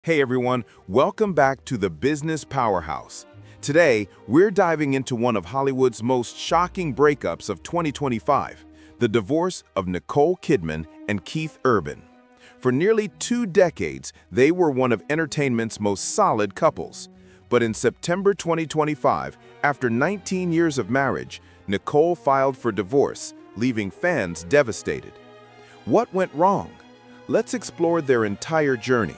Hey everyone, welcome back to the Business Powerhouse. Today, we're diving into one of Hollywood's most shocking breakups of 2025, the divorce of Nicole Kidman and Keith Urban. For nearly 2 decades, they were one of entertainment's most solid couples. But in September 2025, after 19 years of marriage, Nicole filed for divorce, leaving fans devastated. What went wrong? Let's explore their entire journey.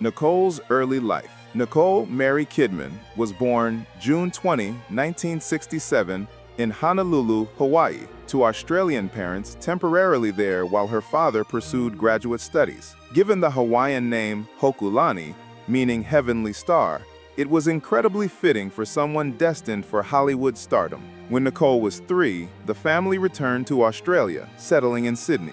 Nicole's early life. Nicole Mary Kidman was born June 20, 1967, in Honolulu, Hawaii, to Australian parents temporarily there while her father pursued graduate studies. Given the Hawaiian name Hokulani, meaning heavenly star, it was incredibly fitting for someone destined for Hollywood stardom. When Nicole was 3, the family returned to Australia, settling in Sydney.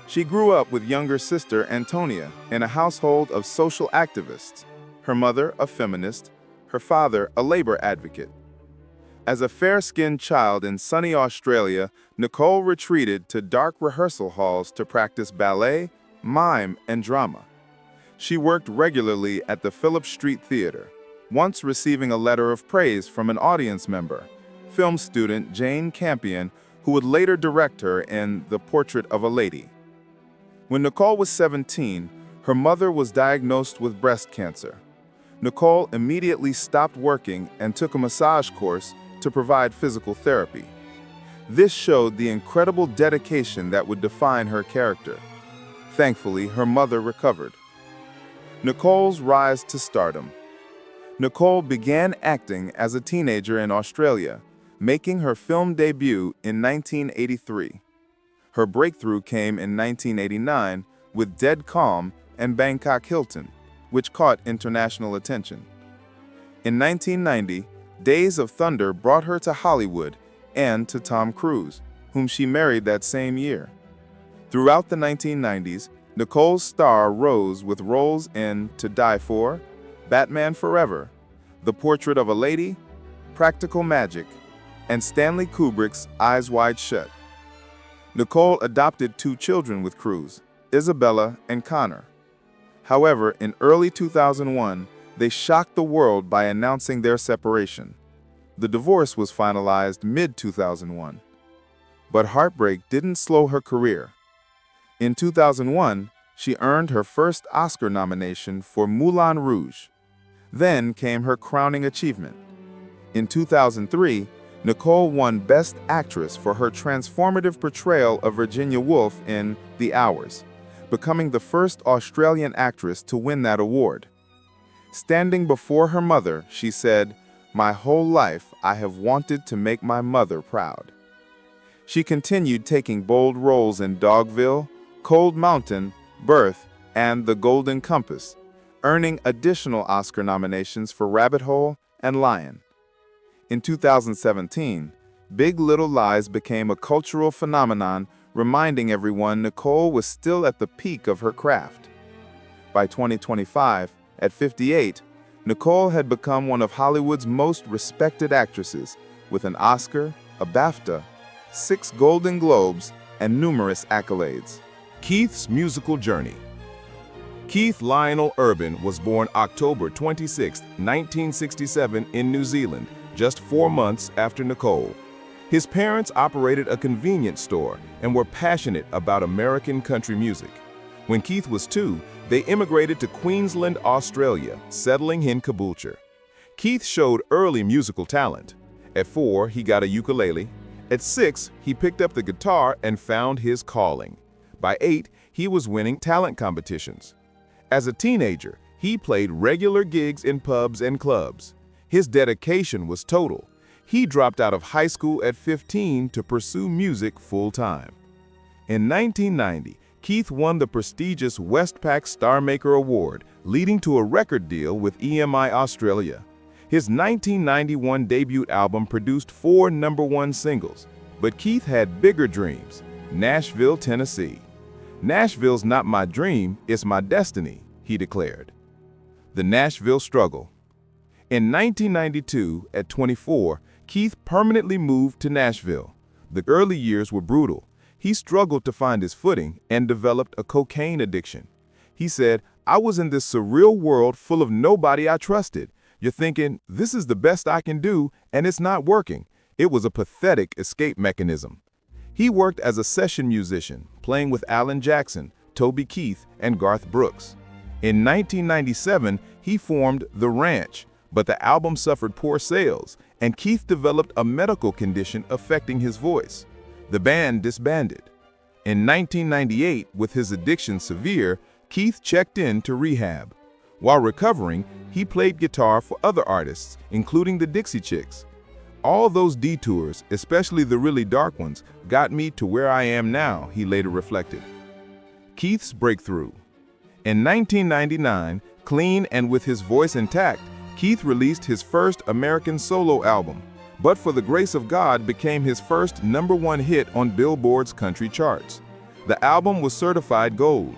She grew up with younger sister Antonia in a household of social activists, her mother a feminist, her father a labor advocate. As a fair-skinned child in sunny Australia, Nicole retreated to dark rehearsal halls to practice ballet, mime, and drama. She worked regularly at the Phillip Street Theatre, once receiving a letter of praise from an audience member, film student Jane Campion, who would later direct her in The Portrait of a Lady. When Nicole was 17, her mother was diagnosed with breast cancer. Nicole immediately stopped working and took a massage course to provide physical therapy. This showed the incredible dedication that would define her character. Thankfully, her mother recovered. Nicole's rise to stardom. Nicole began acting as a teenager in Australia, making her film debut in 1983. Her breakthrough came in 1989 with Dead Calm and Bangkok Hilton, which caught international attention. In 1990, Days of Thunder brought her to Hollywood and to Tom Cruise, whom she married that same year. Throughout the 1990s, Nicole's star rose with roles in To Die For, Batman Forever, The Portrait of a Lady, Practical Magic, and Stanley Kubrick's Eyes Wide Shut. Nicole adopted 2 children with Cruise, Isabella and Connor. However, in early 2001, they shocked the world by announcing their separation. The divorce was finalized mid-2001. But heartbreak didn't slow her career. In 2001, she earned her first Oscar nomination for Moulin Rouge. Then came her crowning achievement. In 2003, Nicole won Best Actress for her transformative portrayal of Virginia Woolf in The Hours, becoming the first Australian actress to win that award. Standing before her mother, she said, "My whole life I have wanted to make my mother proud." She continued taking bold roles in Dogville, Cold Mountain, Birth, and The Golden Compass, earning additional Oscar nominations for Rabbit Hole and Lion. In 2017, Big Little Lies became a cultural phenomenon, reminding everyone Nicole was still at the peak of her craft. By 2025, at 58, Nicole had become one of Hollywood's most respected actresses, with an Oscar, a BAFTA, 6 Golden Globes, and numerous accolades. Keith's musical journey. Keith Lionel Urban was born October 26, 1967 in New Zealand, just 4 months after Nicole. His parents operated a convenience store and were passionate about American country music. When Keith was 2, they immigrated to Queensland, Australia, settling in Caboolture. Keith showed early musical talent. At 4, he got a ukulele. At 6, he picked up the guitar and found his calling. By 8, he was winning talent competitions. As a teenager, he played regular gigs in pubs and clubs. His dedication was total. He dropped out of high school at 15 to pursue music full-time. In 1990, Keith won the prestigious Westpac Starmaker Award, leading to a record deal with EMI Australia. His 1991 debut album produced 4 #1 singles, but Keith had bigger dreams. Nashville, Tennessee. "Nashville's not my dream, it's my destiny," he declared. The Nashville struggle. In 1992, at 24, Keith permanently moved to Nashville. The early years were brutal. He struggled to find his footing and developed a cocaine addiction. He said, I was in this surreal world full of nobody I trusted. You're thinking, this is the best I can do, and it's not working. It was a pathetic escape mechanism. He worked as a session musician, playing with Alan Jackson, Toby Keith, and Garth Brooks. In 1997, he formed The Ranch, but the album suffered poor sales, and Keith developed a medical condition affecting his voice. The band disbanded. In 1998, with his addiction severe, Keith checked in to rehab. While recovering, he played guitar for other artists, including the Dixie Chicks. All those detours, especially the really dark ones, got me to where I am now, he later reflected. Keith's breakthrough. In 1999, clean and with his voice intact, Keith released his first American solo album, But for the Grace of God became his first #1 hit on Billboard's country charts. The album was certified gold.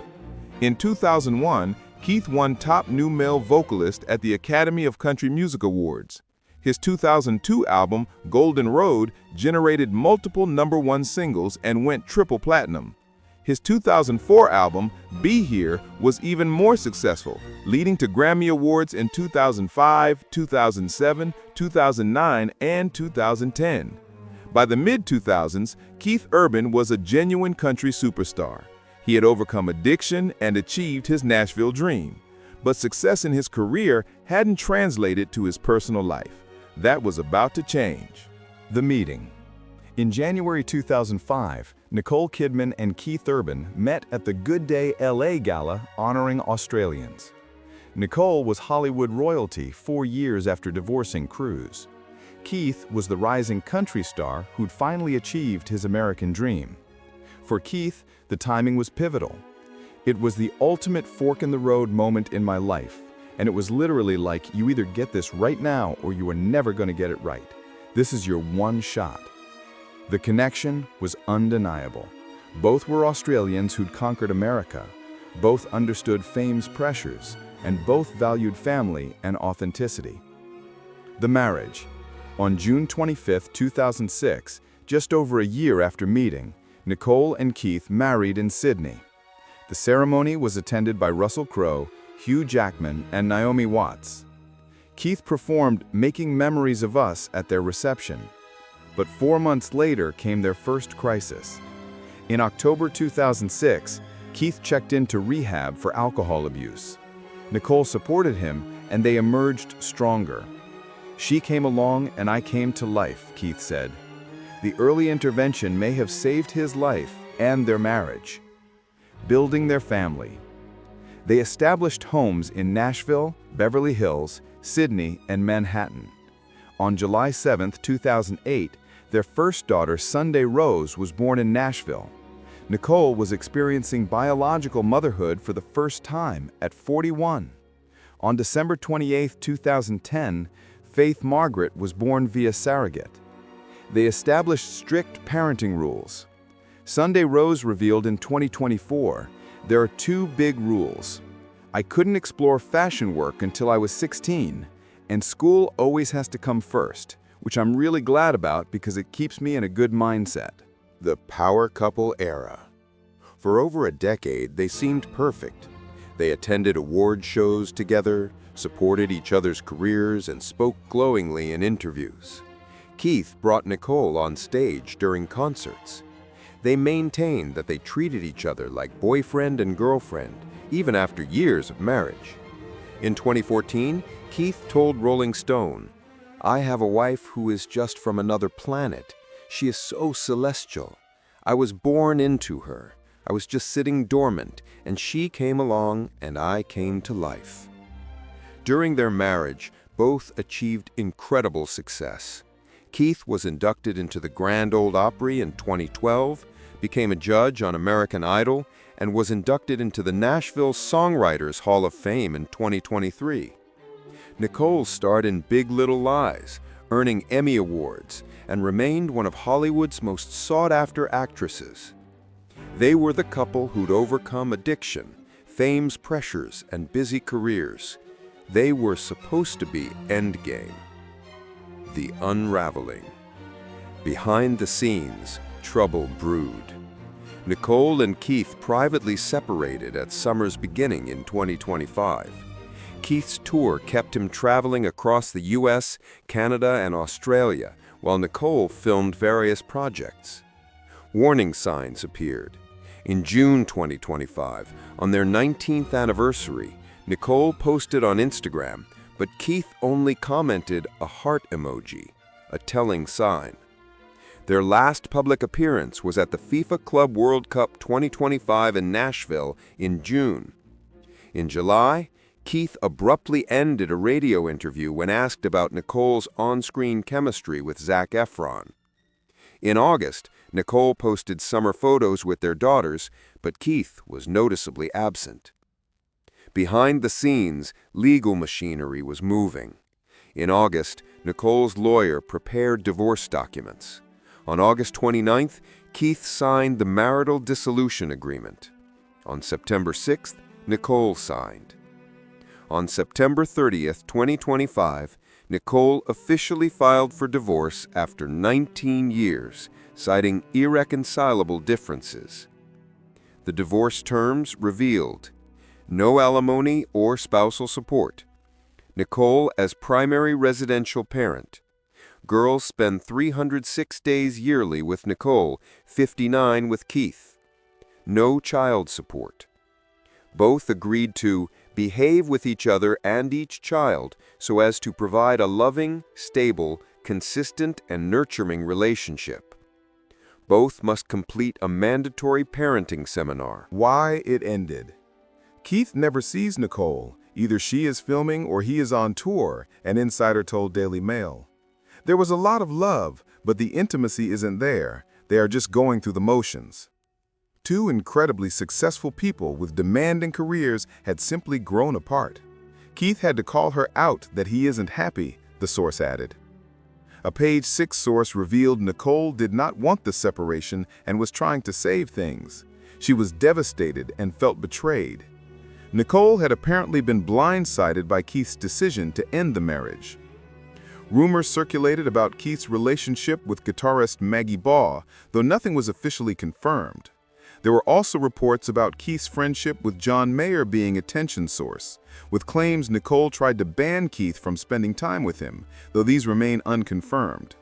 In 2001, Keith won Top New Male Vocalist at the Academy of Country Music Awards. His 2002 album, Golden Road, generated multiple #1 singles and went triple platinum. His 2004 album, Be Here, was even more successful, leading to Grammy Awards in 2005, 2007, 2009, and 2010. By the mid-2000s, Keith Urban was a genuine country superstar. He had overcome addiction and achieved his Nashville dream. But success in his career hadn't translated to his personal life. That was about to change. The meeting. In January 2005, Nicole Kidman and Keith Urban met at the Good Day LA Gala honoring Australians. Nicole was Hollywood royalty 4 years after divorcing Cruise. Keith was the rising country star who'd finally achieved his American dream. For Keith, the timing was pivotal. It was the ultimate fork-in-the-road moment in my life, and it was literally like, you either get this right now or you are never going to get it right. This is your one shot. The connection was undeniable. Both were Australians who'd conquered America. Both understood fame's pressures, and both valued family and authenticity. The marriage. On June 25, 2006, just over a year after meeting, Nicole and Keith married in Sydney. The ceremony was attended by Russell Crowe, Hugh Jackman, and Naomi Watts. Keith performed Making Memories of Us at their reception. But 4 months later came their first crisis. In October 2006, Keith checked into rehab for alcohol abuse. Nicole supported him, and they emerged stronger. She came along and I came to life, Keith said. The early intervention may have saved his life and their marriage. Building their family. They established homes in Nashville, Beverly Hills, Sydney, and Manhattan. On July 7, 2008, their first daughter, Sunday Rose, was born in Nashville. Nicole was experiencing biological motherhood for the first time at 41. On December 28, 2010, Faith Margaret was born via surrogate. They established strict parenting rules. Sunday Rose revealed in 2024, there are 2 big rules. I couldn't explore fashion work until I was 16, and school always has to come first, which I'm really glad about because it keeps me in a good mindset. The power couple era. For over a decade, they seemed perfect. They attended award shows together, supported each other's careers, and spoke glowingly in interviews. Keith brought Nicole on stage during concerts. They maintained that they treated each other like boyfriend and girlfriend, even after years of marriage. In 2014, Keith told Rolling Stone, "I have a wife who is just from another planet. She is so celestial. I was born into her. I was just sitting dormant, and she came along and I came to life." During their marriage, both achieved incredible success. Keith was inducted into the Grand Ole Opry in 2012, became a judge on American Idol, and was inducted into the Nashville Songwriters Hall of Fame in 2023. Nicole starred in Big Little Lies, earning Emmy Awards, and remained one of Hollywood's most sought-after actresses. They were the couple who'd overcome addiction, fame's pressures, and busy careers. They were supposed to be endgame. The unraveling. Behind the scenes, trouble brewed. Nicole and Keith privately separated at summer's beginning in 2025. Keith's tour kept him traveling across the US, Canada, and Australia, while Nicole filmed various projects. Warning signs appeared. In June 2025, on their 19th anniversary, Nicole posted on Instagram, but Keith only commented a heart emoji, a telling sign. Their last public appearance was at the FIFA Club World Cup 2025 in Nashville in June. In July, Keith abruptly ended a radio interview when asked about Nicole's on-screen chemistry with Zac Efron. In August, Nicole posted summer photos with their daughters, but Keith was noticeably absent. Behind the scenes, legal machinery was moving. In August, Nicole's lawyer prepared divorce documents. On August 29th, Keith signed the marital dissolution agreement. On September 6th, Nicole signed. On September 30th, 2025, Nicole officially filed for divorce after 19 years, citing irreconcilable differences. The divorce terms revealed: no alimony or spousal support. Nicole as primary residential parent. Girls spend 306 days yearly with Nicole, 59 with Keith. No child support. Both agreed to behave with each other and each child so as to provide a loving, stable, consistent, and nurturing relationship. Both must complete a mandatory parenting seminar. Why it ended. Keith never sees Nicole. Either she is filming or he is on tour, an insider told Daily Mail. There was a lot of love, but the intimacy isn't there. They are just going through the motions. Two incredibly successful people with demanding careers had simply grown apart. Keith had to call her out that he isn't happy, the source added. A Page 6 source revealed Nicole did not want the separation and was trying to save things. She was devastated and felt betrayed. Nicole had apparently been blindsided by Keith's decision to end the marriage. Rumors circulated about Keith's relationship with guitarist Maggie Baugh, though nothing was officially confirmed. There were also reports about Keith's friendship with John Mayer being a tension source, with claims Nicole tried to ban Keith from spending time with him, though these remain unconfirmed.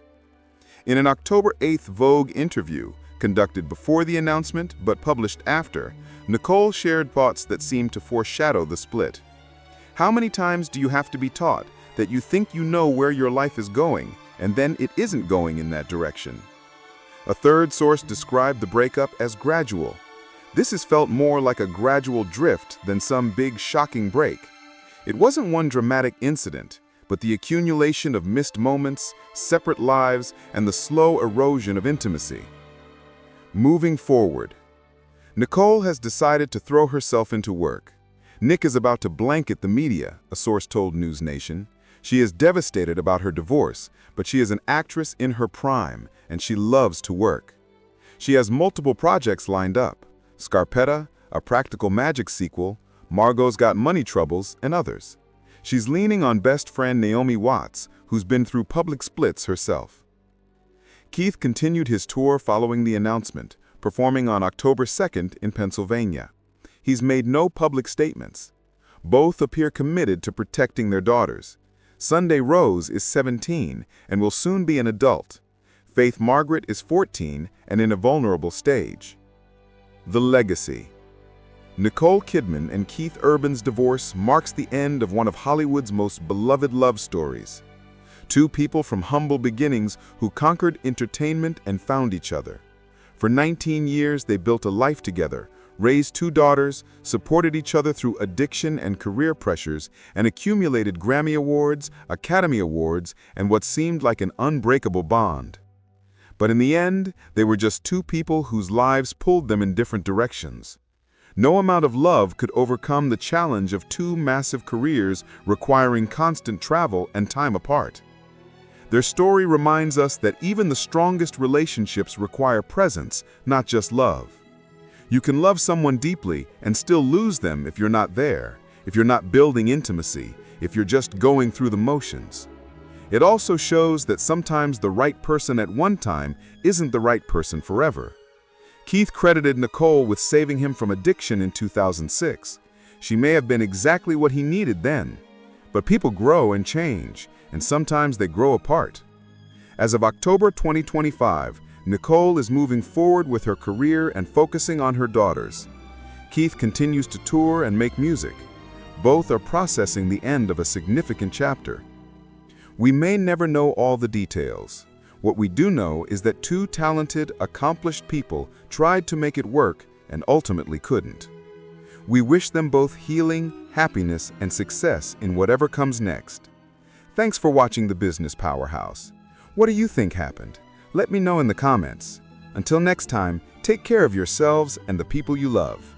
In an October 8th Vogue interview, conducted before the announcement but published after, Nicole shared thoughts that seemed to foreshadow the split. How many times do you have to be taught that you think you know where your life is going, and then it isn't going in that direction? A third source described the breakup as gradual. This is felt more like a gradual drift than some big shocking break. It wasn't one dramatic incident, but the accumulation of missed moments, separate lives, and the slow erosion of intimacy. Moving forward. Nicole has decided to throw herself into work. Nick is about to blanket the media, a source told News Nation. She is devastated about her divorce, but she is an actress in her prime, and she loves to work. She has multiple projects lined up: Scarpetta, a Practical Magic sequel, Margot's Got Money Troubles, and others. She's leaning on best friend Naomi Watts, who's been through public splits herself. Keith continued his tour following the announcement, performing on October 2nd in Pennsylvania. He's made no public statements. Both appear committed to protecting their daughters. Sunday Rose is 17 and will soon be an adult. Faith Margaret is 14 and in a vulnerable stage. The legacy. Nicole Kidman and Keith Urban's divorce marks the end of one of Hollywood's most beloved love stories. Two people from humble beginnings who conquered entertainment and found each other. For 19 years, they built a life together, raised two daughters, supported each other through addiction and career pressures, and accumulated Grammy Awards, Academy Awards, and what seemed like an unbreakable bond. But in the end, they were just two people whose lives pulled them in different directions. No amount of love could overcome the challenge of two massive careers requiring constant travel and time apart. Their story reminds us that even the strongest relationships require presence, not just love. You can love someone deeply and still lose them if you're not there, if you're not building intimacy, if you're just going through the motions. It also shows that sometimes the right person at one time isn't the right person forever. Keith credited Nicole with saving him from addiction in 2006. She may have been exactly what he needed then. But people grow and change, and sometimes they grow apart. As of October 2025, Nicole is moving forward with her career and focusing on her daughters. Keith continues to tour and make music. Both are processing the end of a significant chapter. We may never know all the details. What we do know is that two talented, accomplished people tried to make it work and ultimately couldn't. We wish them both healing, happiness, and success in whatever comes next. Thanks for watching The Business Powerhouse. What do you think happened? Let me know in the comments. Until next time, take care of yourselves and the people you love.